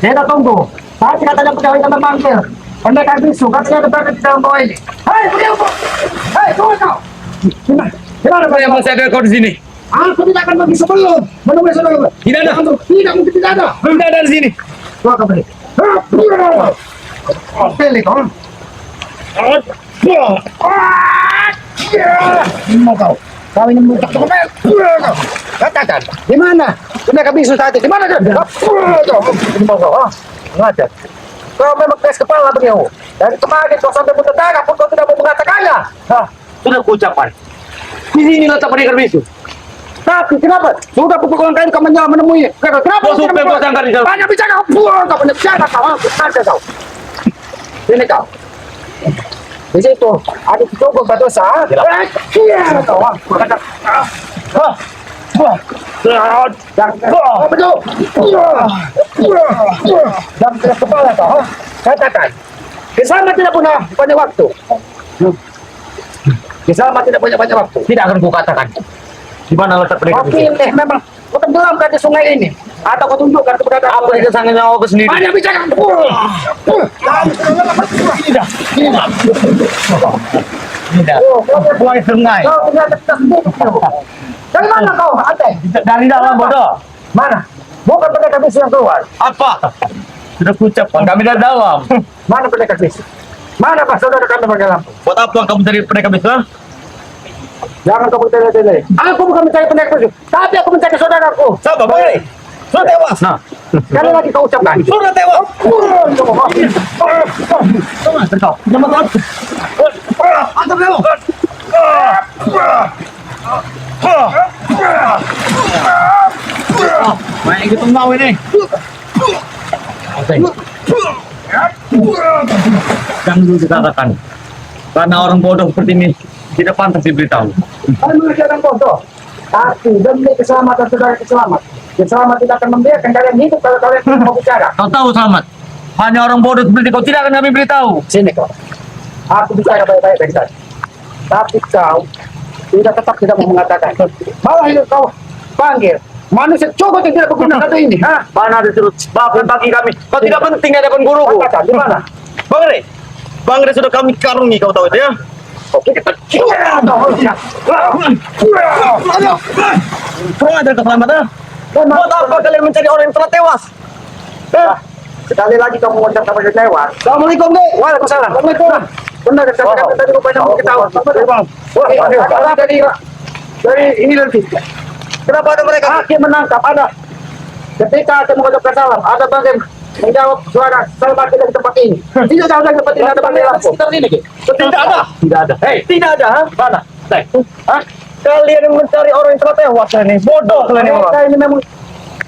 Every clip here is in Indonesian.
Saya tak tunggu. Saat katanya pegawai kami panggil. Pendekar bisu, katanya ada berada di dalam bawah ini. Hei, pergi apa? Hei, tunggu kau. Gimana Saya masih ada kau di sini. Aku tidak akan pergi sebelum menemui saudara. Tidak ada. Tidak mungkin tidak ada. Tidak ada di sini. Keluar kembali. Pilih kau. Mau kau. Kau ini muncak katakan. Di mana? Pendekar bisu tadi. Di mana dia? Ini mau kau. Ngajar. Kau memang keras kepala beliau. Dari kemarin kau sampai muntah darah pun kau tidak mau mengatakannya. Sudah kuucapkan. Di sini letak pendekar bisu. Tapi kenapa? Sudah pukul kain kau menemui. Kenapa? Kau supaya kau sangka di dalam. Banyak bicara kau. Kau banyak bicara kau. Ada kau. Ini kau. Di situ ada cukup batu sah. Iya kau. Dan keras kepala kau. Katakan. Kisama tidak punya banyak waktu. Kisama tidak punya banyak waktu. Tidak akan kukatakan. Di mana letak pendekar Kau bisu? pilih memang. Kau tenggelamkan di sungai ini. Atau kau tunjukkan kepada Apa itu sangat nyawa aku sendiri? banyak bicara. Tidak. Tidak. Buang sungai. Kau ternyata tidak sendiri. Dari mana kau, Ate? Dari dalam bodoh. Mana? Bukan pendekar bisu yang keluar. Apa? Sudah kuucapkan kami dari dalam. Mana pendekar bisu? Mana Pak saudara kami pakai lampu? Buat apa kamu cari pendekar bisu? Jangan kau bertele-tele. Aku bukan mencari pendekar bisu, tapi aku mencari saudaraku. Siapa? Bang? Sudah tewas. Nah, Sekali lagi kau ucapkan. sudah tewas. Terkau. Jangan takut. Antar dulu. Main gitu mau ini. Jangan dulu dikatakan. Karena orang bodoh seperti ini tidak pantas diberitahu. Kalian mengajarkan bodoh. Tapi demi keselamatan saudara keselamatan tidak akan membiarkan kalian hidup kalau kalian tidak mau bicara. Kau tahu Selamat, hanya orang bodoh seperti kau tidak akan kami beritahu. Sini kau. Aku bicara baik-baik dari tadi. Tapi kau tidak mau mengatakan. Malah itu kau panggil. Manusia coba yang tidak berguna satu ini. Mana ada terus bagi kami. Kau tidak penting di hadapan guruku. Katakan di mana? Bang Re sudah kami karungi, kau tahu itu ya? Oke, Kau ada keselamatan? Buat apa kalian mencari orang yang telah tewas? Sekali lagi kamu mau cakap pakai lewat. Assalamualaikum, Dek. Waalaikumsalam. Assalamualaikum. Benar, saya tadi rupanya mau ketahuan. Wah, dari ini nanti. Kenapa ada mereka? Hakim menangkap ada. Ketika akan mengucapkan salam, ada bagian menjawab suara selamat dari tempat ini. Tidak tahu lagi tempat ini ada bangkai lampu. Sekitar sini, Ki? Tidak ada. Tidak ada. Hei, Tidak ada, ha? mana? Hah? Kalian yang mencari orang yang telah tewas ini. Bodoh kalian ini Mereka orang. ini memang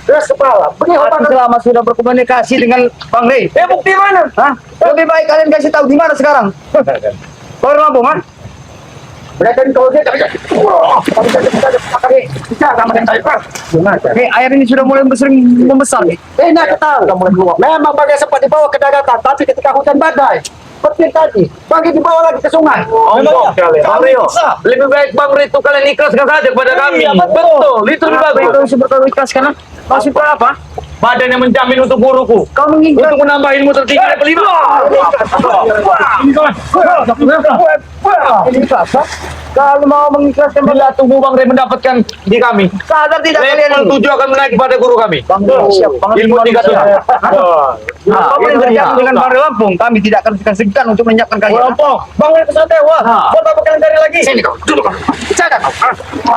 keras kepala. Beri Hati otak. Selamat sudah berkomunikasi dengan Bang Rey. Bukti mana? Hah? Lebih baik kalian kasih tahu di mana sekarang. Kau di Lampung, kan? Mereka ini kalau dia tak bisa. Kalau kita pakai bisa sama dengan saya. Gimana? Air ini sudah mulai sering membesar. Enak ketahui kamu keluar. Memang bagai sempat dibawa ke daratan, tapi ketika hujan badai, petir tadi, bagi dibawa lagi ke sungai. Memangnya? Kalian. Rio, lebih baik Bang Rey itu kalian ikhlaskan saja kepada kami. Iya, Betul, itu lebih bagus. Itu seperti ikhlaskan. Masih berapa? Badan yang menjamin untuk guruku. Kau mengingat. Untuk menambah ilmu tertinggi dari 5. Ini ikhlas, ha? Kalau mau mengikhlaskan Bila tunggu Bang Rey mendapatkan di kami. sadar tidak kalian Level ini? 7 akan menaik kepada guru kami. Siap. Ilmu tingkat 7. Kamu yang terjadi dengan Bang Bang Lampung, kami tidak akan segan untuk menyiapkan kalian. Lampung, Bang Rey kesana tewas. Buat apa kalian cari lagi? Sini kau, duduk kau. Bicara kau.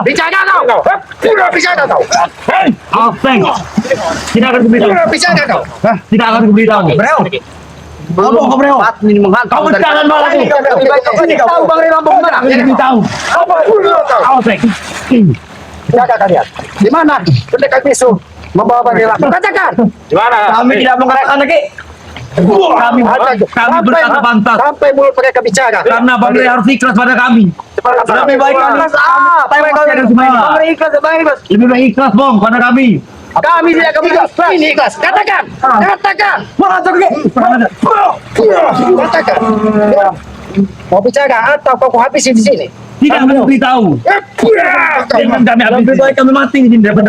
Bicara kau. Sudah bicara kau. Thanks. Tidak akan kuberitahu. Sudah bicara kau. Tidak akan kuberitahu. Apa kau Breo? Ini menghantam. Kamu jangan malah Ini kau. Tahu Bang Lampung mana? Tidak tahu. Thanks. Jaga kalian. Di mana? Pendekar bisu membawa Bang Lampung. Katakan. Di mana? Kami tidak mengerahkan lagi. Kami berkata pantas. Sampai mulut mereka bicara. Karena Bang Rey harus ikhlas pada kami. Lebih baik ikhlas. Lebih baik ikhlas Bang pada kami. Kami tidak akan ikhlas. Ini ikhlas. Katakan. Katakan. Katakan. Mau bicara atau kau habisi di sini? Tidak memberitahu. Jangan kami habis. Lebih baik kami mati ini daripada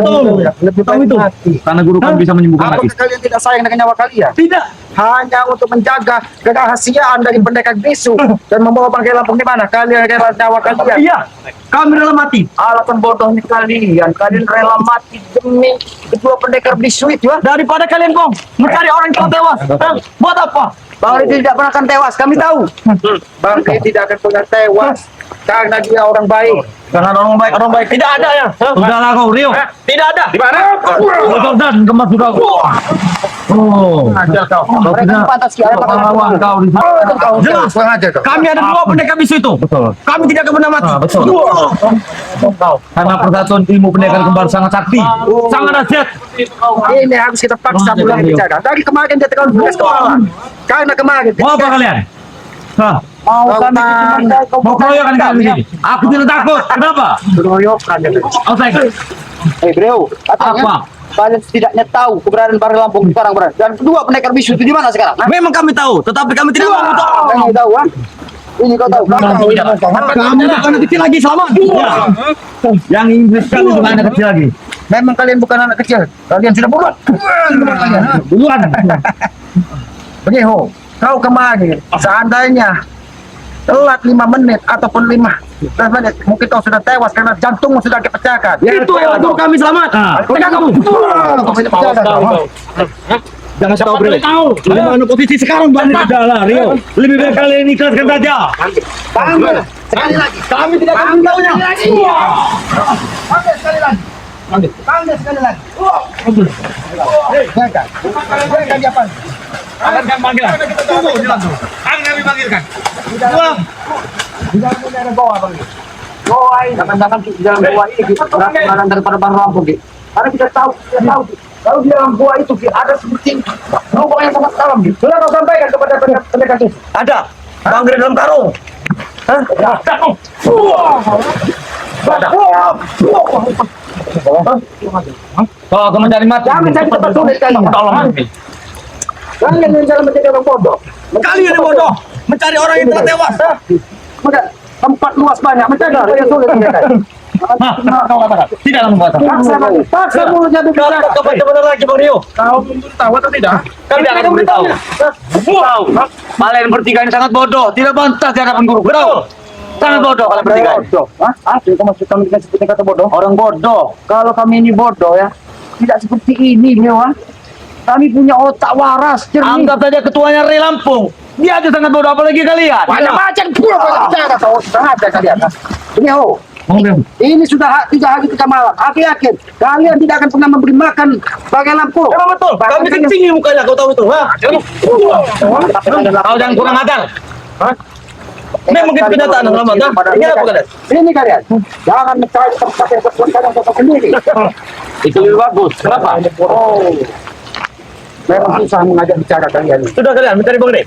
Lebih tahu baik itu. mati. Karena guru kami bisa menyembuhkan lagi. Apakah kalian tidak sayang dengan nyawa kalian? Tidak. Hanya untuk menjaga kerahasiaan dari pendekar bisu dan membawa bangkai lampung di mana kalian rela nyawa kalian. Iya. Kami rela mati. Alasan bodohnya kalian rela mati demi kedua pendekar bisu itu ya? Daripada kalian kong mencari orang yang telah tewas. Buat apa? Bang Riti tidak pernah akan tewas, kami tahu. Bang Riti tidak akan pernah tewas karena dia orang baik. Karena orang baik tidak ada ya. Sudahlah kau Rio. Tidak ada. Di mana? Dan kemas sudah. Oh, Ada kau. Mereka tidak. pantas siapa Pahlawan kau di sana. Jelas sengaja kau. Kami ada dua pendekar bisu itu. Betul. Kami tidak akan pernah mati. Betul. Karena persatuan ilmu pendekar kembar sangat sakti, sangat dahsyat. Ini harus kita paksa mulai bicara. Dari kemarin dia tekan belas kepala. Karena kemarin. Mau apa kalian? Hah? Mau Mau keroyokan kalian di sini? Aku tidak takut. Kenapa? keroyokan. Outside. Bro, Apa? kalian setidaknya tahu keberadaan Bangkai Lampung sekarang berada. Dan kedua pendekar bisu itu di mana sekarang? Memang kami tahu, tetapi kami tidak mau tahu. Kalian tahu, ha? Ini kau tahu. Kamu bukan anak kecil lagi, Salman. Yang Inggris kami bukan anak kecil lagi. Memang kalian bukan anak kecil. Kalian sudah bulat. Duluan. Begitu. Kau kemarin seandainya telat 5 menit ataupun 5 menit, mungkin kau sudah tewas karena jantungmu sudah dipecahkan. Itu yang waktu kami selamat. Jangan tahu bro. Bagaimana posisi sekarang Bang? Sudahlah Rio. Lebih baik kalian ikhlaskan saja. Sekali lagi. Kami tidak akan tahunya. Panggil sekali lagi. Panggil sekali lagi. Jaga. Jaga dia panggil. Akan kami panggilkan. Tunggu, akan kami panggilkan. Di dalam ini ada goa bang. Goa ini. Jangan-jangan di dalam goa ini kita berapa daripada Bang Lampung. Karena kita tahu. Kalau di dalam goa itu ada seperti lubang yang sangat dalam. Sudah kau sampaikan kepada pendekar itu. Ada. Panggil dalam karung. Hah? Kau akan mencari mati. Jangan mencari tempat sulit kalian. Tolong ambil. Kalian yang dalam menjadi orang bodoh. Kalian yang bodoh. Mencari orang yang telah tewas. Maka tempat luas banyak mencari orang yang sulit. Tidak membuat Paksa mulutnya bicara. Kau benar lagi Bang Rio. Kau memberitahu atau tidak? Kami tidak akan beritahu. Tahu. Kalian bertiga ini sangat bodoh. Tidak pantas di hadapan guru. Betul. Sangat bodoh kalian bertiga. Bodoh. Hah? Kau maksud kami dengan seperti kata bodoh? Orang bodoh. Kalau kami ini bodoh ya, tidak seperti ini ya. Kami punya otak waras, jernih. Anggap saja ketuanya Ray Lampung. Dia aja sangat bodoh apalagi kalian. Macam-macam pula bicara kau. Sengaja kalian. Ini ini sudah 3 hari 3 malam. Aku yakin kalian tidak akan pernah memberi makan Bangkai Lampung. Memang betul. Kami kencing mukanya kau tahu itu. Kau jangan kurang ajar. Memang kita kenyataan lama dah. Ini apa kalian? Ini kalian. Jangan mencari tempat yang kalian untuk sendiri. Itu lebih bagus. Kenapa? Oh. Memang susah mengajak bicara kalian. Sudah kalian mencari Bang Ray.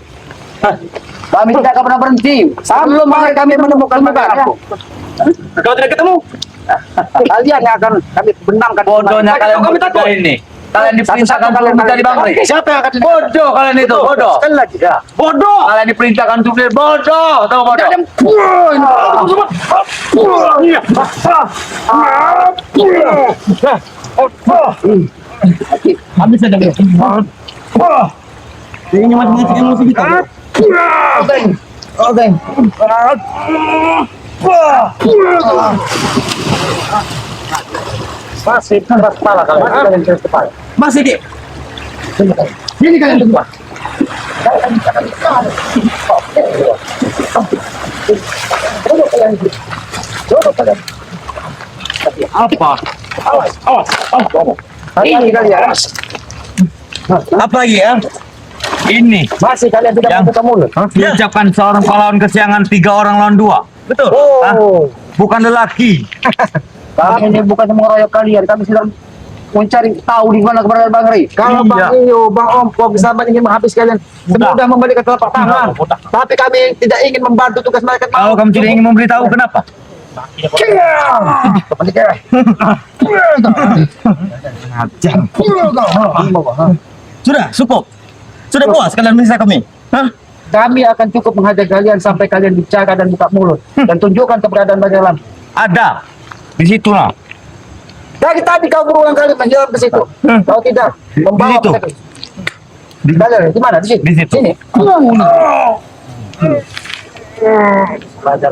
Kami tidak akan pernah berhenti. Sebelum kami menemukan Bangkai Lampung. Kau tidak ketemu? Kalian yang akan kami benamkan. Bodohnya kalian bertiga ini. Kalian diperintahkan kalian mencari Bang Ray. Siapa yang akan Bodoh kalian itu, bodoh. Sekali lagi ya. Bodoh. Kalian diperintahkan untuk beli bodoh. Tahu bodoh? Habis saja bro. Ini macam-macam emosi kita. Masih keras kepala kalian keras kepala. Masih di. Sini kalian berdua. Duduk kalian. Apa? Awas. Ini kalian. Apa lagi ya? Ini Masih kalian tidak Yang- membuka mulut. diucapkan seorang pahlawan kesiangan 3 orang lawan 2. Betul? Hah? Oh. Bukan lelaki. Kami ini bukan mengeroyok kalian. Kami sedang mencari tahu di mana keberadaan Bang Ray. Kalau Iya. Bang Iyo, Bang Om, bisa ingin menghabis kalian, semudah memberikan telapak tangan. Mudah. Tapi kami tidak ingin membantu tugas mereka. Kalau kamu tidak ingin memberitahu kenapa? Sudah, cukup. Sudah puas kalian menyiksa kami? Hah? kami akan cukup menghajar kalian sampai kalian bicara dan buka mulut dan tunjukkan keberadaan Baja Lampu. Ada di situ lah. Dari tadi kau berulang kali menjawab ke situ. Kau tidak membawa situ. mereka. Di mana? Di sini. Di situ. Sini. Belajar.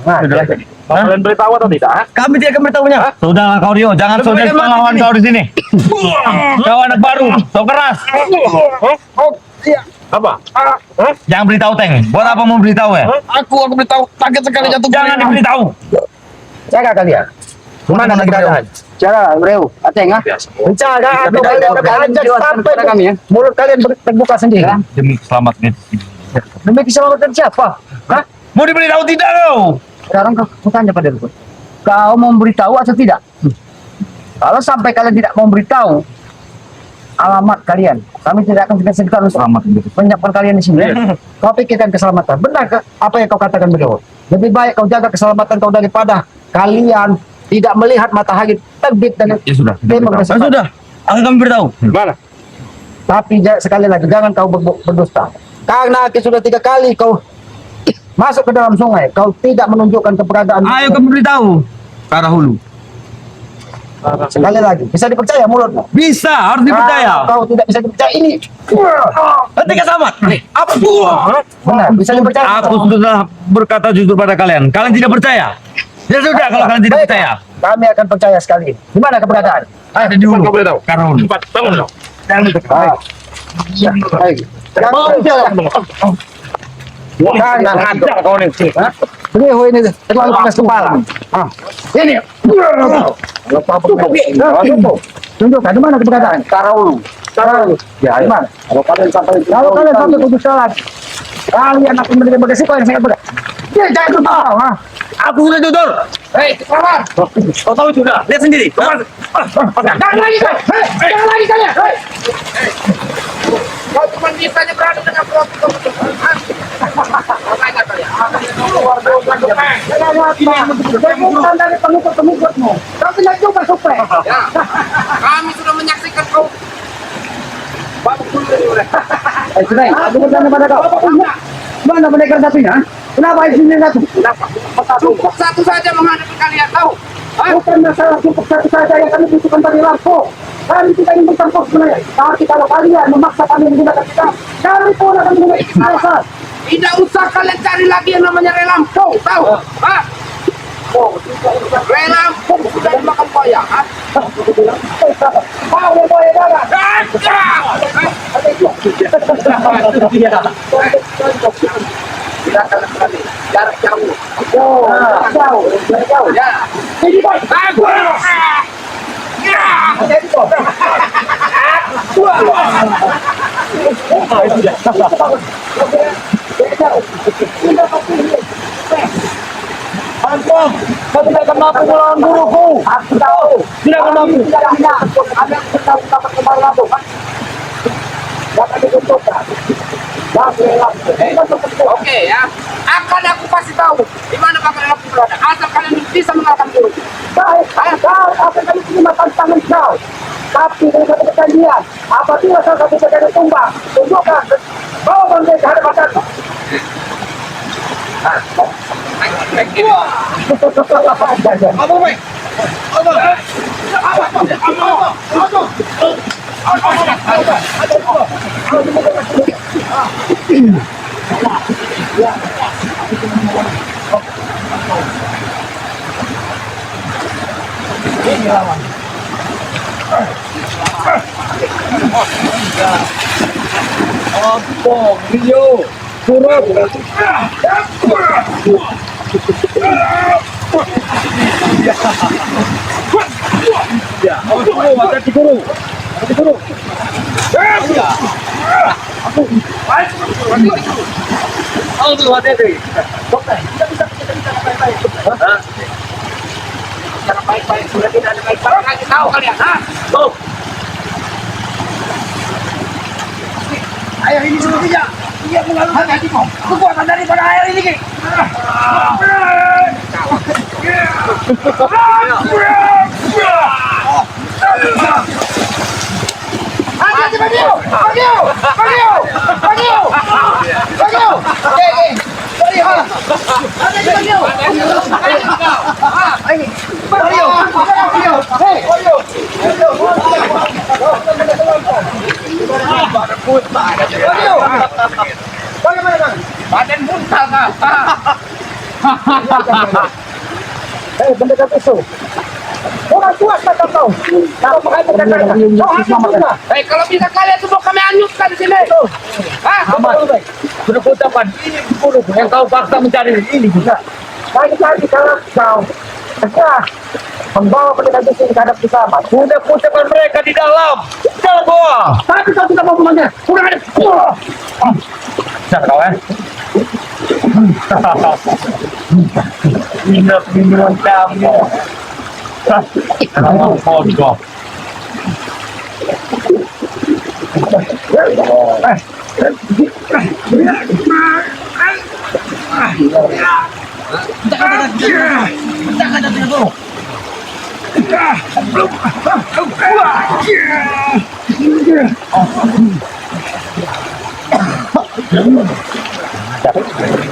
Nah, Kalian beritahu atau tidak? Kami tidak akan beritahunya. Sudahlah kau Rio, jangan sodes pahlawan kau di sini. Kau anak baru, kau keras. Apa? Jangan beritahu Teng. Buat apa mau beritahu ya? Aku beritahu, kaget sekali jatuh. Jangan diberitahu. Jaga kalian. Gimana keadaan? Jaga, Reu. Ateng, ah. Menjaga atau kalian sampai kami ya. Mulut kalian terbuka sendiri. Demi keselamatan. Demi keselamatan siapa? Hah? Mau diberitahu tidak kau? Sekarang kau tanya pada Rukun. Kau mau memberitahu atau tidak? Kalau sampai kalian tidak mau memberitahu alamat kalian, kami tidak akan segan-segan untuk menyiapkan kalian di sini. Kau pikirkan keselamatan. Benar apa yang kau katakan beliau? Lebih baik kau jaga keselamatan kau daripada kalian tidak melihat matahari terbit dan Ya sudah. sudah. Akan kami beritahu. Mana? Tapi sekali lagi jangan kau berdusta. Karena sudah 3 kali kau masuk ke dalam sungai, kau tidak menunjukkan keberadaan. Ayo kami beritahu. Ke arah hulu. Sekali lagi, bisa dipercaya mulutmu? Bisa, harus dipercaya. Kau tidak bisa dipercaya ini. Ketika sama. Apa? Benar, bisa dipercaya. Aku sudah berkata jujur pada kalian. Kalian tidak percaya. Ya sudah, kalau kalian tidak Baik, percaya. kami akan percaya sekali. Di mana keberadaan? Ayo di hulu. Kau boleh tahu? Ke arah hulu. Cepat, bangun dong. Baik. Baik. Jangan Ada kau nih. Ini ini terlalu panas kepala. Ini. Tunjukkan di mana keberadaan? Karaulu. Ya, di mana? Kalau kalian sampai kudus salat, kalian akan menerima beresiko yang sangat berat. Ya, jangan ketawa. Aku sudah jujur. Hei, kawan. Kau tahu sudah. Lihat sendiri. Jangan lagi kalian. Jangan lagi kalian. Kau cuma bisanya beradu dengan protokol. Makanya kalian. Bukan dari pengikut-pengikutmu. Kau tidak juga supaya. Ya. Kami sudah menyaksikan kau. Sudah, aku bertanya pada kau. Mana pendekar sapinya? Kenapa isinya satu? Cukup satu saja menghadapi kalian, tahu? Bukan masalah cukup satu saja yang kami butuhkan dari lampu. Kami tidak ingin bercampur sebenarnya. Tapi kalau kalian memaksa kami menggunakan kita, kami pun akan menggunakan kekerasan. Tidak usah kalian cari lagi yang namanya relampu, tahu? Hah? Relampu sudah dimakan buaya. Mau buaya darah? Silakan sekali, jarak jauh. Jauh. Ya. Ini boy. Antum, kau tidak akan mampu melawan guruku. Aku tahu. Tidak akan mampu. Ada yang tahu dapat kembali lampu. Dapat dikumpulkan. Oke ya, akan aku kasih tahu di mana kabar lampu berada. Asal kalian bisa mengalahkan guru. Baik, kau akan kami terima tantangan kau. Tapi dengan satu perjanjian, apabila salah satu saudara tumbang, tunjukkan bawa bangkai ke hadapan kami. Apa baik? Apa? Rio, turun. Ya, hati guru. Cara baik-baik sudah tidak ada baik-baik lagi, tahu kalian, ha? Tuh. Air ini sudah tidak. Dia mengalahkan hatimu. Kekuatan daripada air ini, Ki. Hati-hati Bagio! Bagio! Bagio! Bagio! Bagio! Bagio! Hati-hati Bagio! Bagio! Bagio! Hei! Bagio! Bagio! Bagaimana Bang? Badan buntal kah? Hei, pendekar pisau. Orang tua kata kau. Kalau pakai pendekar, kau habis juga. Hei, kalau bisa kalian semua kami hanyutkan di sini. Hah? Amat. Sudah kuucapkan, ini bunuh yang kau paksa mencari ini juga. Lagi-lagi kalau kau tegah membawa pendekar pisau ke hadap bersama. Sudah kuucapkan mereka di dalam gua. Tapi kau tidak mau pulangnya. Pulang ada. Bisa kau Ingat minuman kamu. Kamu bodoh.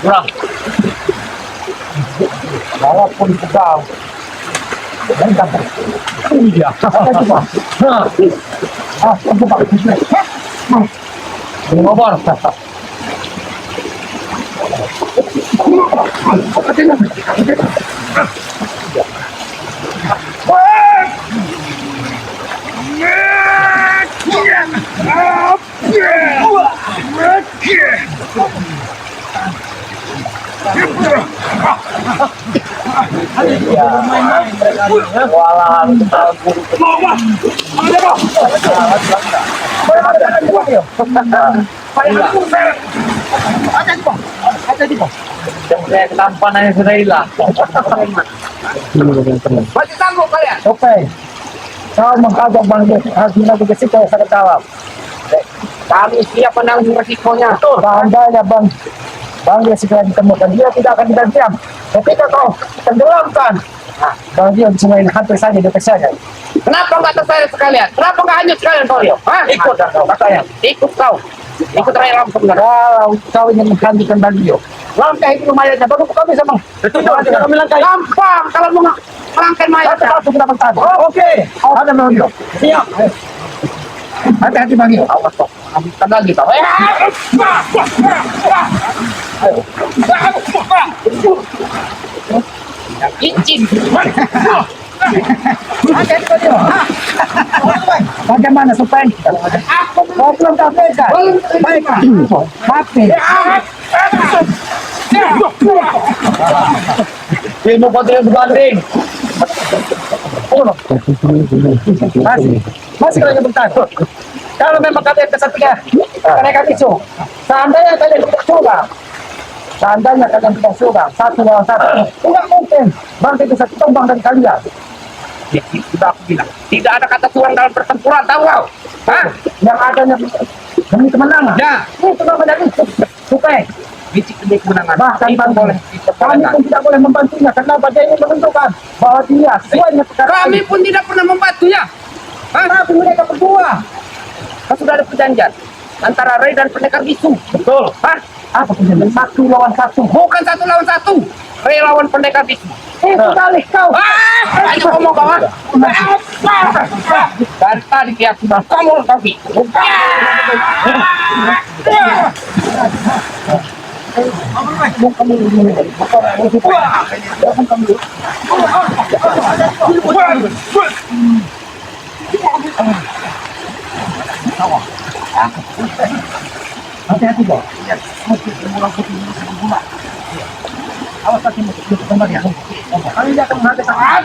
Kurang. Walaupun kau Iya. aku pakai Ngobor. Walahan ketampanan yang sudah hilang. Masih sanggup kalian? Oke. Kau mengkagak Bang Des, harus menanggung resiko yang sangat dalam. Kami siap menanggung resikonya. Seandainya Bang Des segera ditemukan, dia tidak akan tinggal diam. Ketika kau tenggelamkan, Bang Dia di sungai ini hampir saja detek saja. Kenapa nggak terseret sekalian? Kenapa nggak hanyut sekalian kau? Hah? Ikut kau katanya. Ikut kau. Ikut Rai Lampung. Kalau kau ingin menghancurkan Bang Dio, langkah itu lumayan, baru kau bisa Bang. Kami langkah. Gampang kalau mau melangkai mayat. Satu kita tadi. Oke. Ada Bang Dio. Siap. Hati-hati Bang Dio. Awas kok. Ambilkan lagi kau. Incin. Hati-hati Bang Dio. Bagaimana supaya kau belum KPK? Baik. Tapi Ilmu kontrol berbanding. masih lagi bentar. Kalau memang kalian kesatria, kenaikan isu. Seandainya kalian tidak curang, satu lawan satu, tidak mungkin Bang Dia bisa tumbang dari kalian. Sudah aku bilang. Tidak ada kata curang dalam pertempuran, tahu kau? Hah? Yang adanya demi kemenangan. Ya. Itu namanya isu. Supaya Bicik demi kemenangan. bahkan Itu Bang boleh. kami pun tidak boleh membantunya karena dia ingin menentukan bahwa dia sesuai perkara Kami pun tidak pernah membantunya. Hah? tapi mereka berdua. Kan sudah ada perjanjian antara Ray dan pendekar bisu. Betul. Hah? Apa perjanjian? Satu lawan satu. Bukan satu lawan satu. Ray lawan pendekar bisu. Itu kali kau. Hanya ngomong kawan. Dan tadi dia sudah kamu kaki. Hati-hati Bang. Awas hati musuh kembali ya. Kami tidak akan menghabiskan.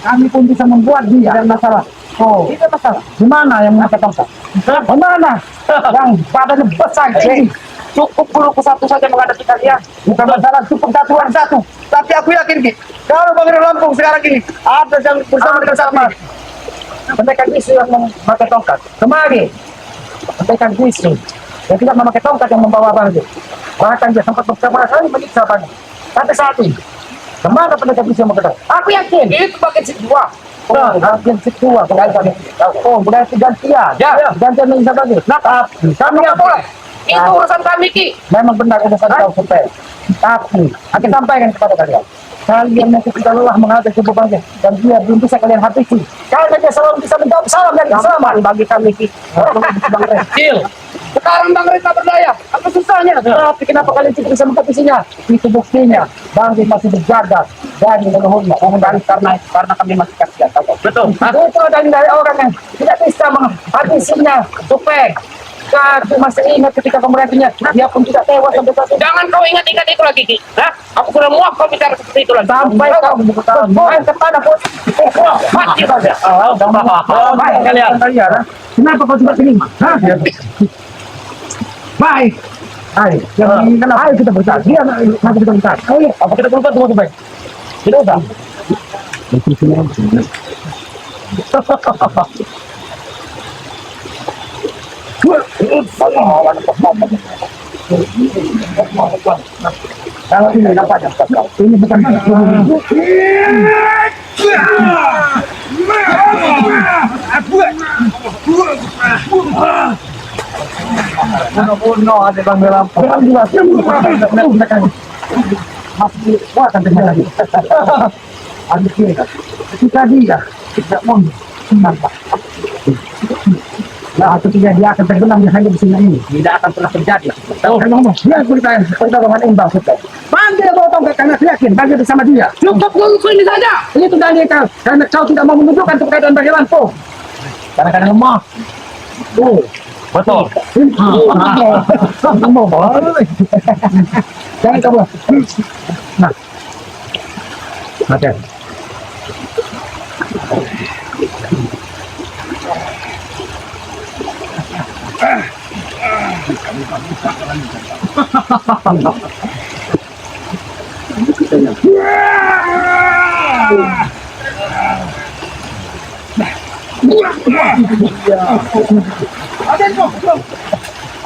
Kami pun bisa membuat dia dan masalah. Oh, tidak masalah. Di mana yang mengatakan? Di mana yang badannya besar? Cukup pelukku satu saja menghadapi kalian. Bukan masalah cukup satuan satu, tapi aku yakin Ki, kalau Bang Lampung sekarang ini ada yang bersama dengan sama pendekar bisu yang memakai tongkat. Kemari, pendekar bisu yang tidak memakai tongkat yang membawa bangku. Bahkan dia sempat beberapa kali menyiksa bangku. Sampai saat ini, kemana pendekar bisu yang memakai tongkat? Aku yakin Itu bagian si dua. Oh, gantian kedua kembali. Oh, berarti gantian. Ya. Gantian yang bisa bagus. Nah, kami nggak boleh. Itu urusan kami, Ki. Memang benar urusan kau supaya. Tapi, aku sampaikan kepada kalian. Kalian yang sudah lelah menghadapi bebannya dan dia belum bisa kalian habisi. Kalian dia selalu bisa menjawab salam dari selamat bagi kami. Ki. Bang Cil. Sekarang Bang Reza berdaya. Apa susahnya? Tapi kenapa kalian tidak bisa menghabisinya? Itu buktinya. Bang Reza masih berjaga dari leluhurnya. Karena kami masih kasihan. Betul. Itu dari orang yang tidak bisa menghabisinya. Supaya aku masih ingat ketika pemerintahnya, dia pun tidak tewas sampai saat ini. Jangan kau ingat-ingat itu lagi, Ki. Hah? Aku sudah muak kau bicara seperti itu lagi. Sampai kau berbohong kepada bos. Mati saja. Baik kalian. Kenapa kau tidak terima? Hah? Baik. Ayo, ayo kita berbicara. Dia nanti kita berbicara. Ayo, apa kita berubah semua baik? Tidak usah. Kalau ini dapat ini bukan bunuh ada bang dalam masih kuat sampai lagi. Ada ketika dia tidak mau nampak. Nah, ketika dia akan tenggelam hanya di sini ini, tidak akan pernah terjadi. Tahu kan ngomong? Dia pertarungan imbang sudah. Panggil kau tongkat karena aku yakin panggil bersama dia. Cukup dulu ini saja. Itu dari kau karena kau tidak mau menunjukkan keberadaan bagi Lampung. Karena kadang lemah. Betul. Jangan kamu. Nah, oke.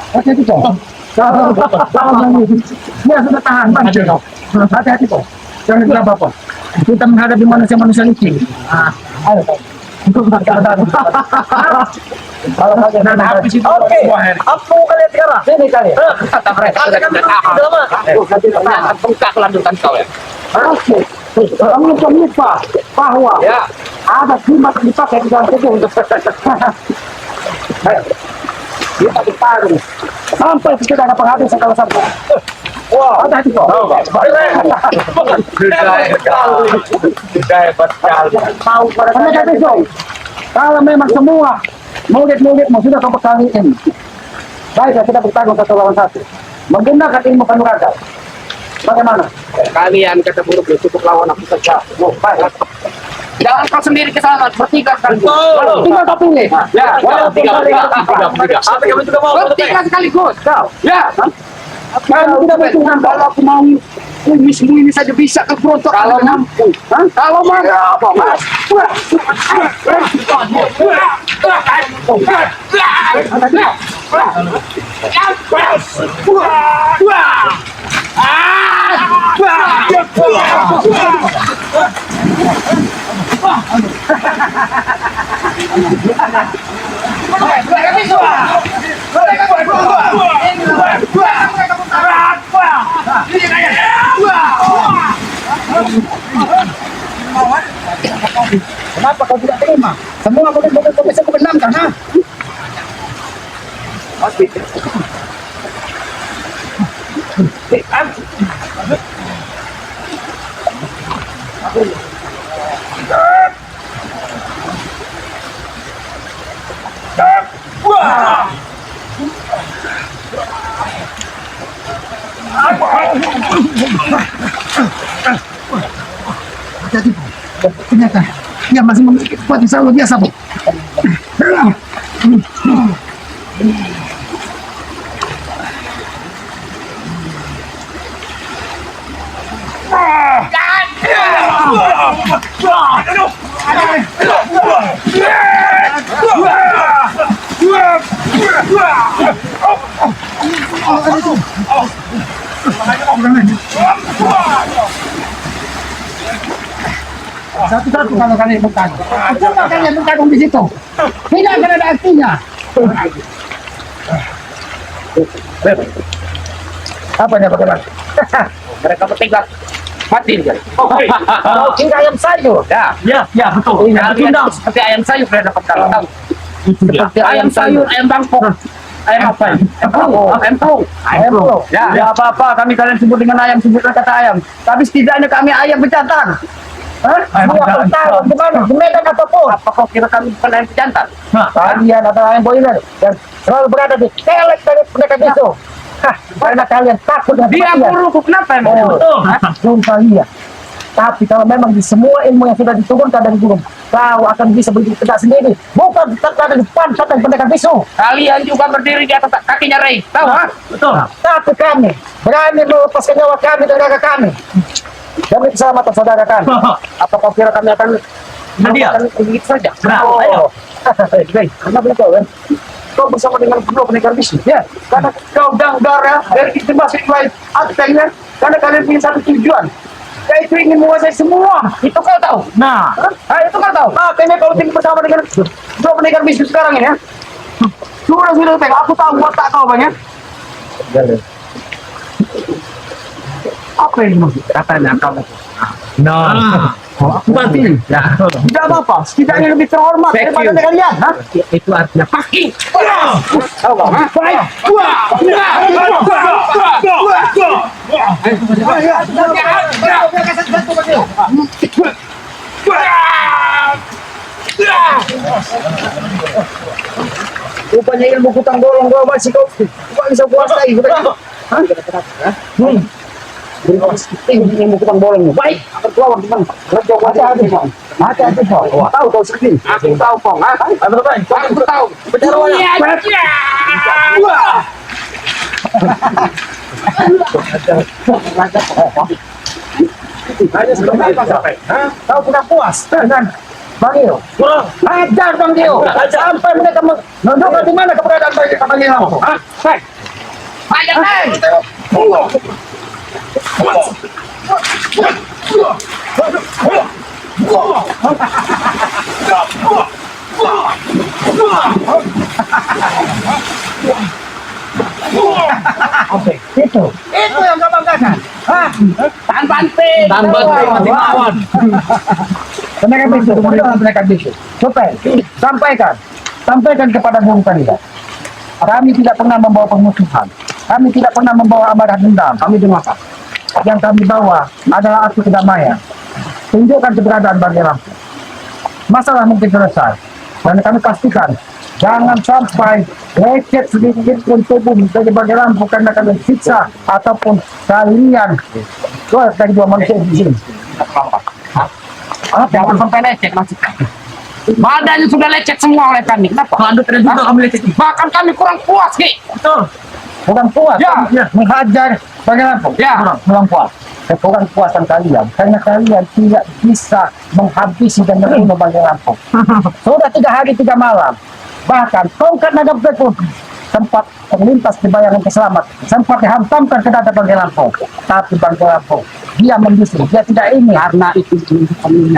Hati-hati kok. Dia sudah tahan banjir kok. Hati-hati kok. Jangan kenapa apa. Kita menghadapi manusia-manusia licin. Ayo. Kalau kalian habis itu oke. Apa kalian sekarang? Sini kalian. Kata mereka sudah buka kelanjutan kau ya. Oke. Kamu lupa bahwa Ya. ada jimat yang dipakai di dalam tubuh. Ayo. Kita bertarung sampai kita ada penghabisan kalau sampai. Wah, hati-hati kok. Sudah hebat sekali. Mau pada mereka besok. Kalau memang semua murid-muridmu sudah kau bekaliin. Baiklah kita bertarung satu lawan satu. Menggunakan ilmu kanuragan. Bagaimana? Kalian kata buruk cukup lawan aku saja. Oh, baik. Jangan kau sendiri ke sana, bertiga sekaligus. Tinggal satu nih. Ya, Tiga. Kami juga mau. bertiga sekaligus. Kau. Ya, Kalau tidak bertuhan, kalau aku mau kumismu ini saja bisa ke Brontok. Kalau mampu. Kalau mampu apa, Mas? Kenapa kau tidak terima? Semua murid-murid kau bisa kubenamkan, ha? Jadi, ternyata dia masih memiliki kekuatan yang luar biasa, Bu. Satu-satu kalau kalian bertanya. Coba kalian bertanya di situ. Tidak akan ada artinya. Apa yang bagaimana? Mereka bertiga mati dia. Kalau kira ayam sayur. Ya, betul. Ya, Tunda. seperti ayam sayur sudah dapat kalau tahu. Seperti Ayam sayur, ayam bangkok. Ayam apa? Empung. ayam bro. Ya. Ya apa-apa, kami kalian sebut dengan ayam, sebutkan kata ayam. Tapi setidaknya kami ayam pejantan. Hah? Semua bertaruh di mana? Di Medan ataupun? Apa kau kira kami bukan ayam pejantan? Kalian adalah ayam boiler dan selalu berada di kelek dari pendekar bisu. Hah, karena kalian takut dengan Dia kematian. buruku kenapa emang? Oh, Betul. jumpa dia. Tapi kalau memang di semua ilmu yang sudah diturunkan dari guru, kau akan bisa berdiri tegak sendiri. Bukan tetap ada di depan dan pendekar bisu. Kalian juga berdiri di atas kakinya Rey. Tahu ha? Betul. Tapi kami berani melepaskan nyawa kami dan raga kami demi keselamatan saudara kami. Apa kau kira kami akan Hadiah. begitu saja? Nah, Oh, baik. Karena begitu kan? Kau bersama dengan kedua pendekar bisu, ya? Karena kau dan darah dari kita masing lain artinya karena kalian punya satu tujuan, yaitu ingin menguasai semua. Itu kau tahu. Nah, Itu kau tahu. Makanya kau tim bersama dengan dua pendekar bisu sekarang ini, ya? Sudah, Teng. Aku tahu buat tak kau banyak. Apa yang maksud katanya kamu? nah. Aku bantu. Ya. Tidak apa-apa. Setidaknya lebih terhormat Thank daripada you. kalian. Hah? Itu artinya paki. Tahu kau? Hah? Baik. Rupanya ilmu kutang bolong kau masih kau bisa kuasai. Hah? Ilmu kutang bolong. Baik. Akan keluar teman. Raja hati-hati. Hati-hati kau. Tahu kau sendiri. Aku tahu Pong. Ha? Aku tahu. Hanya sebentar sampai. Kau sudah puas dengan Bang Iyo? Ajar Bang Iyo. Sampai mereka menunjukkan di mana keberadaan Bang Iyo. Hah? Baik. Ayo Neng. Oke, itu yang kau banggakan. Hah? Tahan banting. Dan bantai mati lawan. Pendekar bisu, pendekar bisu. Supaya sampaikan kepada Bung Kalian. Kami tidak pernah membawa permusuhan. Kami tidak pernah membawa amarah dendam. Kami dengarkan. Yang kami bawa adalah aksi kedamaian. Tunjukkan keberadaan Bagi Lampung. Masalah mungkin selesai. Dan kami pastikan jangan sampai lecet sedikit pun tubuh dari Bagi Lampung karena kalian siksa ataupun kalian keluar dari dua manusia di sini. Jangan sampai lecet maksudnya. Badannya sudah lecet semua oleh kami. Kenapa? Anda tidak juga kami lecet. Bahkan kami kurang puas, Ki. Betul. Bukan puas, Ya. menghajar Bagi Lampung. Ya. Kurang puas. Kurang puasan kalian karena kalian tidak bisa menghabisi dan membunuh Bagi Lampung. Sudah 3 hari 3 malam. Bahkan tongkat naga pun sempat terlintas di bayangan keselamat, sempat dihantamkan ke dada Bagi Lampung. Tapi Bagi Lampung dia membisu, dia tidak ingin. Karena itu kami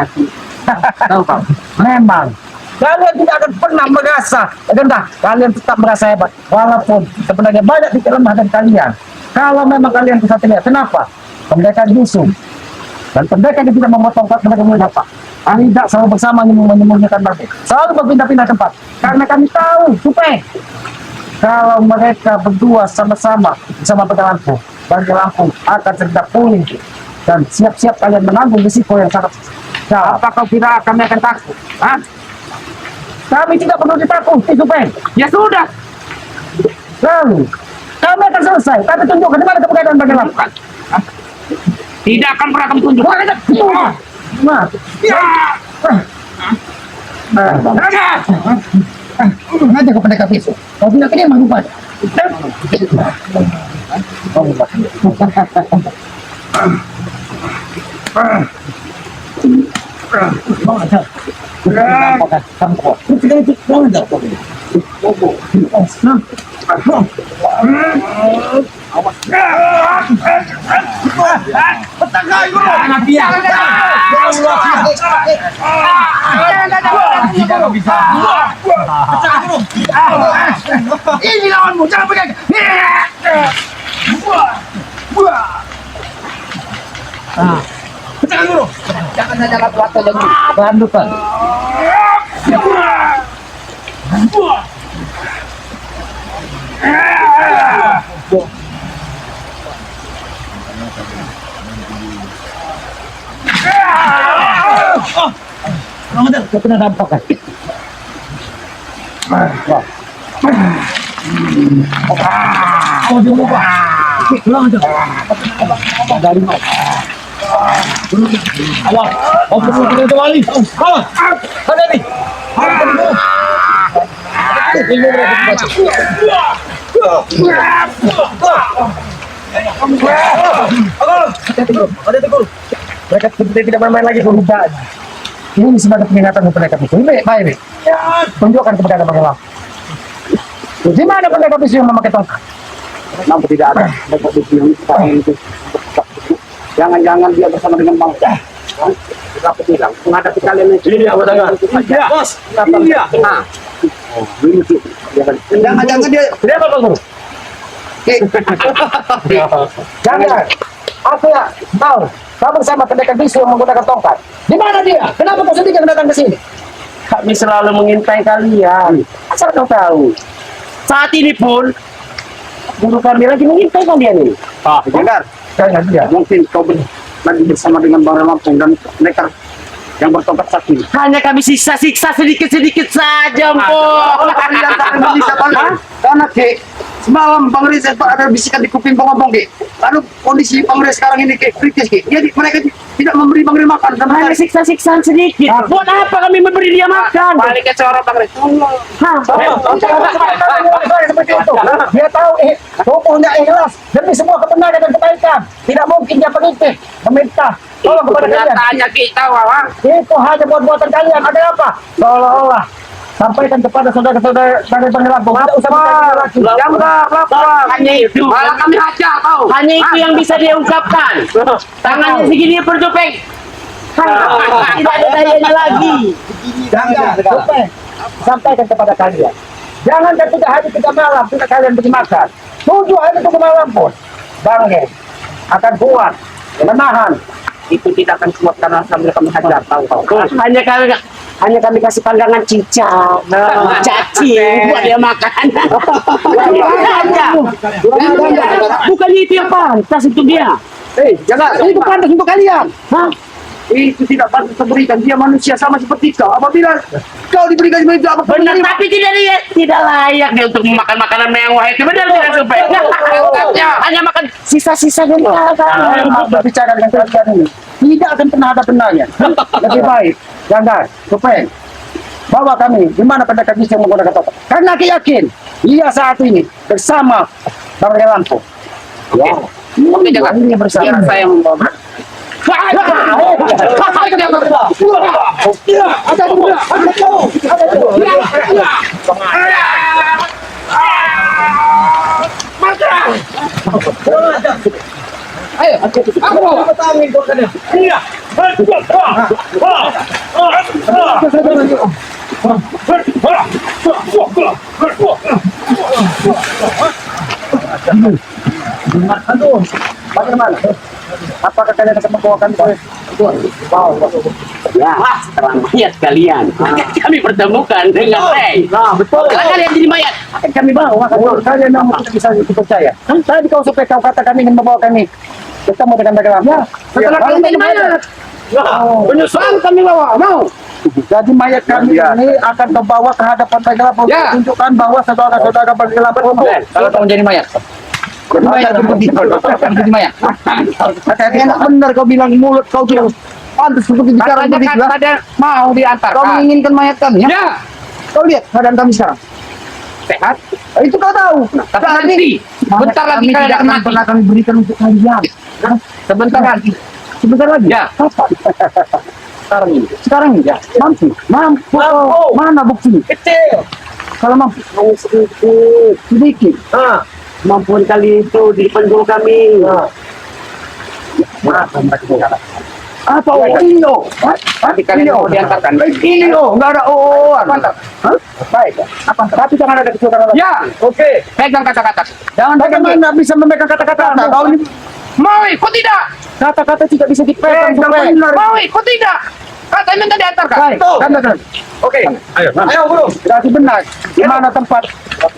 Tahu kau? Memang kalian tidak akan pernah merasa rendah. Kalian tetap merasa hebat, walaupun sebenarnya banyak titik lemah dari kalian. Kalau memang kalian bisa terlihat, kenapa? Pendekar bisu dan pendekar yang tidak memotong mereka apa? Kami tidak selalu bersama menyembunyikan batu, selalu berpindah-pindah tempat. Karena kami tahu, supaya kalau mereka berdua sama-sama bersama Bagi Lampung akan segera pulih dan siap-siap kalian menanggung risiko yang sangat. Nah, apa kau kira kami akan takut? Hah? kami tidak perlu ditakuti, Supeng. Ya sudah. Lalu, kami akan selesai. Kami tunjukkan di mana keberadaan Bagi Lampung. Hah? Tidak akan pernah kami tunjuk. Nah, Ya. nanti ke pendekar bisu. Kau tidak kena mah rupanya. Jangan dia. Tidak bisa. Ini lawanmu, jangan pegang. Pecahkan guru. Jangan saja latu-latu lagi. Tahan depan. Kau kena dampak kan? Oh, dia lupa. Pulang aja. Dari mana? Awas, kita kembali. Awas, ada nih. Ada tegur. Mereka seperti tidak bermain lagi perubahan. Ini sebagai peringatan kepada kami. Ini baik. Tunjukkan kepada kami lah. Di mana pendekar bisu yang memakai tongkat? Kenapa tidak ada pendekar bisu yang sekarang itu? Jangan-jangan dia bersama dengan Bang. Aku bilang, menghadapi kalian ini. Iya, iya, bos. Iya. Nah, ini sih. Jangan-jangan dia. Dia apa guru? Jangan. Aku ya tahu. Kamu bersama pendekar bisu yang menggunakan tongkat. Di mana dia? Kenapa kau sendiri datang ke sini? Kami selalu mengintai kalian. Asal kau tahu. Saat ini pun guru kami lagi mengintai kalian ini. Jangan dia. Mungkin kau lagi bersama dengan Bang Lampung dan mereka yang bertongkat sakti. Hanya kami siksa-siksa sedikit-sedikit saja, Mpok. Kalian bisa banget. Karena semalam Bang Riza ada bisikan di kuping Bang Ngomong, lalu kondisi Bang Riza sekarang ini kritis, jadi mereka tidak memberi Bang Riza makan. Hanya siksa-siksaan sedikit. Buat apa kami memberi dia makan? Balik ke seorang Bang Riza. Seperti itu. Dia tahu tubuhnya ikhlas demi semua kebenaran dan kebaikan. Tidak mungkin dia pengintip meminta tolong kepada kalian. Tanya kita, Wawang. Itu hanya buat-buatan kalian. Ada apa? Seolah-olah sampaikan kepada saudara-saudara dari Lampung. Tidak usah bicara lagi. Hanya itu. Malah kami hajar, tahu. Hanya itu yang bisa dia ungkapkan. Tangannya segini bertopeng. Tidak ada dayanya lagi. Jangan sampai sampaikan kepada kalian. Jangan ketika hari 3 malam tidak kalian beri makan. 7 hari 3 malam pun Bangge akan kuat menahan. Itu tidak akan kuat karena sambil kami hajar, tahu. Hanya kami kasih pandangan cicak, cacing buat dia makan. Bukan itu yang pantas untuk dia. Jangan, itu pantas untuk kalian. Hah? Itu tidak pantas diberikan. Dia manusia sama seperti kau. Apabila kau diberikan seperti itu, apa Benar, tapi tidak layak dia untuk memakan makanan mewah itu. Benar tidak supaya hanya makan sisa-sisa dan Berbicara dengan kalian ini tidak akan pernah ada benarnya. Lebih baik jangan supaya bawa kami di mana pendekar bisa menggunakan tongkat. Karena aku yakin ia saat ini bersama Bang Lampung. Ya. Oke, jangan Ini bersama saya yang membawa. Ayo, aku tangin kau kena. Iya. Aduh, bagaimana? Apakah kalian akan membawakan wow, Ya, sekarang mayat kalian. Kami pertemukan dengan nah, betul. Kalau kalian jadi mayat, Akan kami bawa. Kalian yang tidak bisa dipercaya. Kan tadi kau supaya kau kata kami ingin membawa kami bertemu dengan Bang. Ya, setelah kalian jadi mayat, penyusuan kami bawa, mau. Jadi mayat kami ini akan terbawa ke hadapan Bang untuk Ya. tunjukkan bahwa saudara-saudara Bang Kalau kamu jadi mayat. Jadi mayat. Jadi mayat. Enak benar kau bilang mulut kau bilang pantas seperti bicara begitu. mau diantar. Kau menginginkan mayat kami, ya? Ya, Kau lihat keadaan kami sekarang. sehat. Itu kau tahu. Tapi nanti, bentar lagi kami kalian tidak akan akan mati. pernah kami berikan untuk kalian. Sebentar lagi. Sebentar lagi. Ya. Kapan? Sekarang ini. Sekarang ya. Mampu. Mana bukti? Kecil. Kalau mampu. Hanya sedikit. Sedikit. Ah, Kemampuan kali itu di depan guru kami. Apa iyo? Tapi kalian mau diantarkan. Iyo, nggak ada oo-oan. Hah? Baik. Apa? Tapi jangan ada kesukaran. Ya, Oke. pegang kata-kata. Jangan bagaimana bisa memegang kata-kata. Kau ini Mau ikut tidak? kata-kata tidak bisa dipegang. Mau ikut tidak? Kata minta diantarkan. Baik. Katakan. Oke. Ayo guru. Berarti benar. Di mana tempat?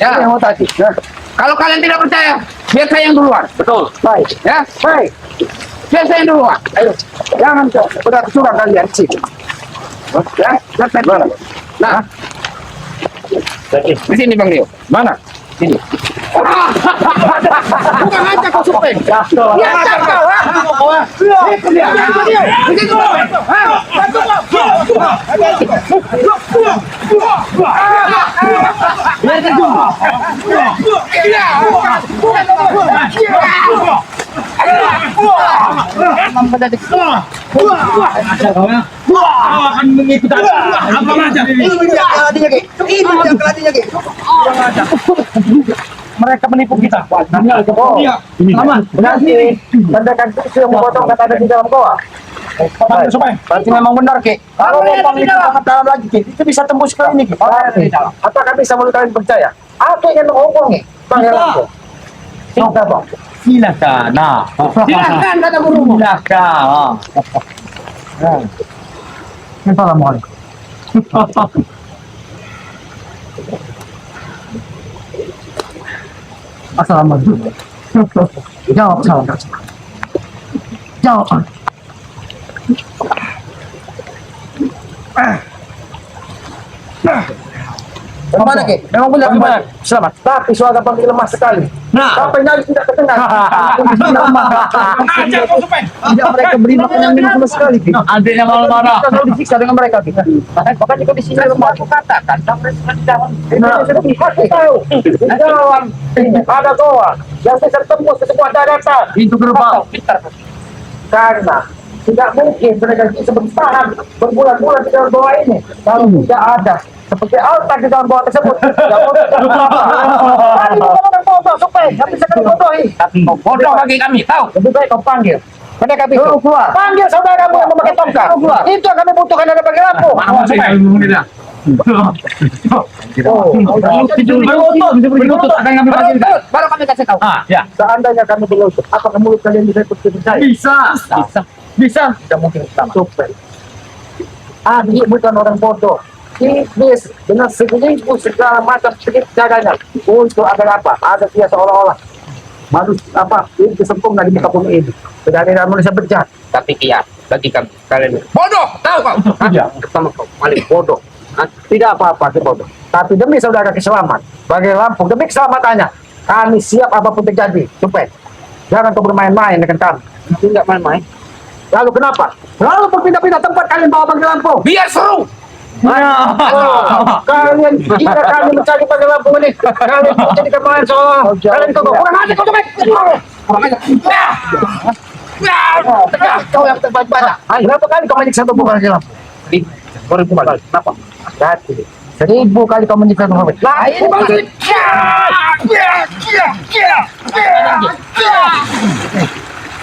Ya. Yang mau tadi. Nah, Kalau kalian tidak percaya, biar saya yang duluan. Betul. baik. Ya, Baik. biar saya yang duluan. Ayo. Jangan kok. Benar curang kalian sih. Ya. Nah, di sini Bang Leo. Mana? Sini. Bukan aja kau supeng. Biasa kau, ha? akan mengikuti apa macam ini. Mereka menipu kita. Oh, Iya. aman. Berarti mendakan itu yang memotong kata ada di dalam goa. Apa supaya? Berarti memang benar, Ki. Kalau lubang itu sangat dalam lagi, Ki, itu bisa tembus ke ini, Ki. Apakah bisa menurut kalian percaya? Apa yang menghubungi? Bang Heranto. Coba, Bang. Silakan. Nah. Silakan kata gurumu. Silakan. Assalamualaikum. Assalamualaikum. Jawab salam. Jawab. Bagaimana, Ki? Memang benar. Selamat. Tapi suara panggil lemah sekali. Nah. Sampai nyaris tidak terdengar. Ajar kau supaya. Tidak mereka beri makanan minum sama sekali, Ki. Adiknya malah marah. Kita selalu disiksa dengan mereka, Ki. Makanya kondisi ini lemah. Aku katakan, sampai di dalam. Ini sudah dihati tahu. Di dalam ada goa yang bisa tembus ke sebuah daratan. Itu gerbang. Karena tidak mungkin mereka bisa bertahan berbulan-bulan di dalam goa ini kalau tidak ada seperti altar di dalam goa tersebut. Tidak boleh kami bukan orang bodoh, supaya nggak bisa kami bodohi. Tapi bodoh bagi kami, tahu? Lebih baik kau panggil. Mereka bisa. Panggil saudaramu yang memakai tongkat. Itu yang kami butuhkan ada pakai lampu. Baru kami kasih tahu. Ya. Seandainya kami berlutut, apakah mulut kalian bisa ikut percaya? Bisa. Bisa. Tidak mungkin sama. Adi bukan orang bodoh. Iblis dengan segala segala macam sedikit caranya untuk agar apa? Agar dia seolah-olah manusia apa? Itu sempurna di muka bumi ini. Tidak ada manusia bejat. Tapi iya, bagi kami kalian bodoh, tahu kau? Iya. Pertama kau paling bodoh. Tidak apa-apa si bodoh. Tapi demi saudara keselamatan, sebagai lampu demi keselamatannya, kami siap apapun terjadi. Supaya jangan kau bermain-main dengan kami. Tidak main-main. Lalu kenapa? Lalu berpindah-pindah tempat kalian bawa pakai lampu. Biar seru. Kalian jika kalian mencari pakai lampu ini, kalian jadi kemarin soal kalian kau kurang aja kau coba. Kau yang terbaik banyak. Berapa kali kau menyiksa tubuh pakai lampu? 1000 kali. Kenapa? Hati. 1000 kali kau menyiksa tubuh. Lah ini maksud.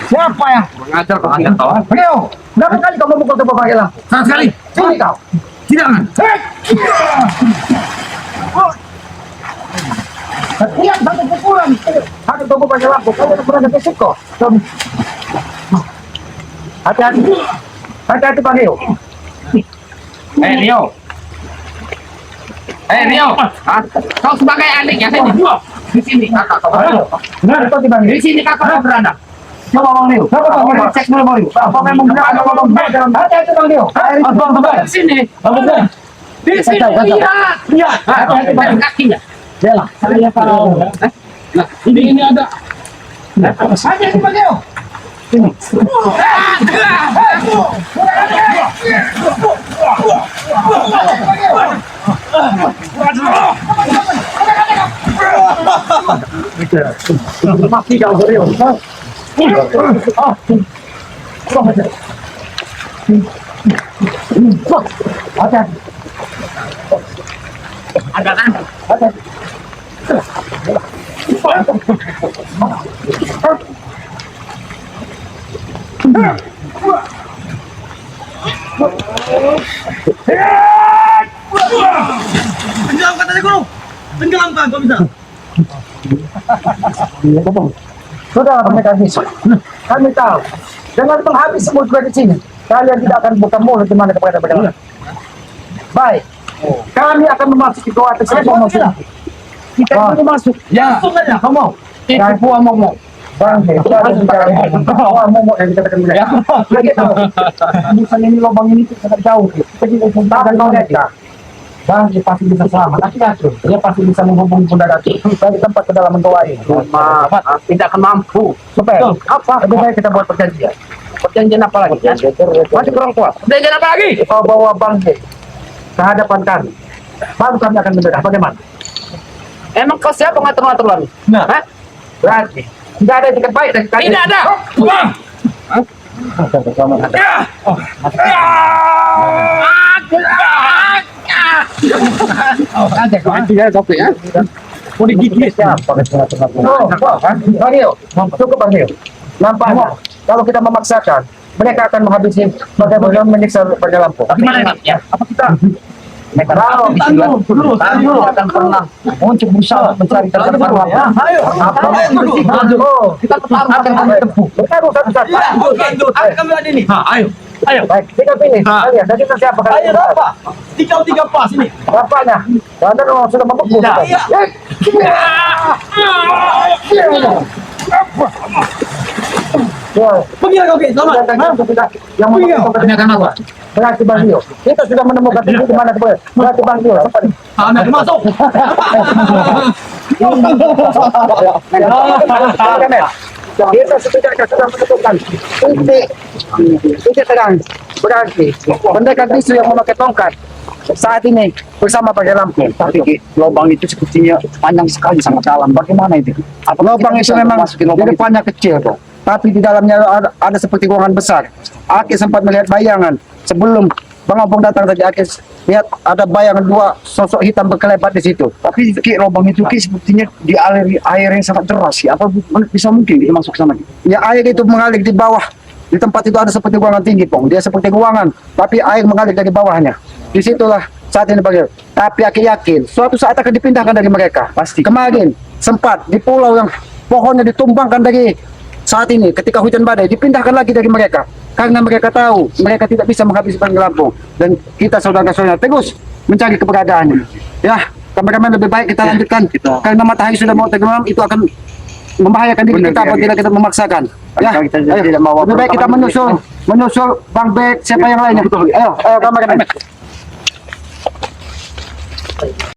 Siapa yang Mengajar kau tidak tahu. Beliau, berapa kali kau memukul tubuh pakai lampu? Sama sekali. Sini kau. Tidak kan? Setiap satu pukulan, satu tubuh pakai lampu, kau tidak pernah fisik kok. Hati-hati. Hati-hati Pak Leo. Leo. Leo. Kau sebagai adiknya sini. Di sini kakak kau berada. Benar kau di Bang Leo. Di sini kakak kau berada. Coba Bang Leo. Coba Bang Leo. Cek dulu Bang Leo. Apa memang benar ada Bang Leo dalam hati-hati Bang Leo. Di sini. Di sini. Lihat. Hati-hati Bang Leo. Kakinya. Jelas. Saya tahu. Nah, ini ada. Hati-hati Bang Leo. Sini. Mati kau Bang Leo. Hati-hati. Ada kan? Hati-hati. Tenggelamkan tadi guru. Tenggelamkan kau bisa. Sudah mekanisme. Kami tahu. Dengan menghabis semua juga di sini, kalian tidak akan buka mulut di mana kepada mereka. Baik. Kami akan memasuki goa tersebut. Kita ini masuk. Ya. Langsung aja. Kamu. Itu buah momok. Bang, kita harus bicara. Buah momok yang kita akan melihat. Lagi tahu. Bukan ini lubang ini sangat jauh. Kita tidak sempat mereka. Bang, dia pasti bisa selamat. Hati-hati. Dia pasti bisa menghubungi bunda Ratu dari tempat ke dalam goa ini. Maaf, tidak akan mampu. Supaya apa? Lebih baik kita buat perjanjian. Perjanjian apa lagi? Masih kurang kuat. Perjanjian apa lagi? Kau bawa Bang He ke hadapan kami. Baru kami akan mendedah. Bagaimana? Emang kau siapa ngatur-ngatur lagi? Nah. Hah? Berarti tidak ada etiket baik dari kalian. Tidak ada. Ada kau. Tidak kopi ya. Mau digigit siapa? Bang Heo, cukup Bang Heo. Nampaknya kalau kita memaksakan, mereka akan menghabisi bagaimana menyiksa pada lampu. Gimana ini? Apa kita? Kalau Dulu. akan pernah untuk berusaha mencari terdepan lampu. Ayo. Apa yang bersih? Oh, kita akan menempuh. Bertaruh satu-satu. Oke. Kami ada ini. Ayo. Ayo. Baik, kita pilih. Kalian, jadi kita siapa Ayo kalian? berapa? 3 pas ini. Berapanya? Karena orang sudah membeku. Iya. Pergi kau ke selamat. Yang Tanyakan apa? berarti Bang Dio. Kita sudah menemukan titik di mana kemudian. Berarti Bang Dio. Apa nih? Anak masuk. Kita setidaknya sudah menemukan titik terang. Berarti pendekar bisu yang memakai tongkat saat ini bersama pakai lampu. Tapi lubang itu sepertinya panjang sekali, sangat dalam. Bagaimana itu? Apa Lubang itu memang masukin di lubang itu? depannya kecil kok. Tapi di dalamnya ada seperti ruangan besar. Aki sempat melihat bayangan sebelum Bang Opong datang tadi. Aki lihat ada bayangan dua sosok hitam berkelebat di situ. Tapi Ki, lubang itu Ki sepertinya dialiri air yang sangat deras. Ki. Apa bisa mungkin dia masuk ke sana? Ki? Ya air itu mengalir di bawah. Di tempat itu ada seperti ruangan tinggi, Pong. Dia seperti ruangan, tapi air mengalir dari bawahnya. Disitulah saat ini bagaimana. Tapi Aki yakin suatu saat akan dipindahkan dari mereka. Pasti. Kemarin sempat di pulau yang pohonnya ditumbangkan dari saat ini ketika hujan badai dipindahkan lagi dari mereka karena mereka tahu mereka tidak bisa menghabisi Bang Lampung dan kita saudara-saudara terus mencari keberadaannya. Ya, kameramen lebih baik kita lanjutkan karena matahari sudah mau tenggelam, itu akan membahayakan diri Benar, kita ya, apabila kita memaksakan. Ya, Kita ayo. tidak mau Lebih baik kita menyusul Bang Bek siapa yang lainnya. Ayo, kameramen.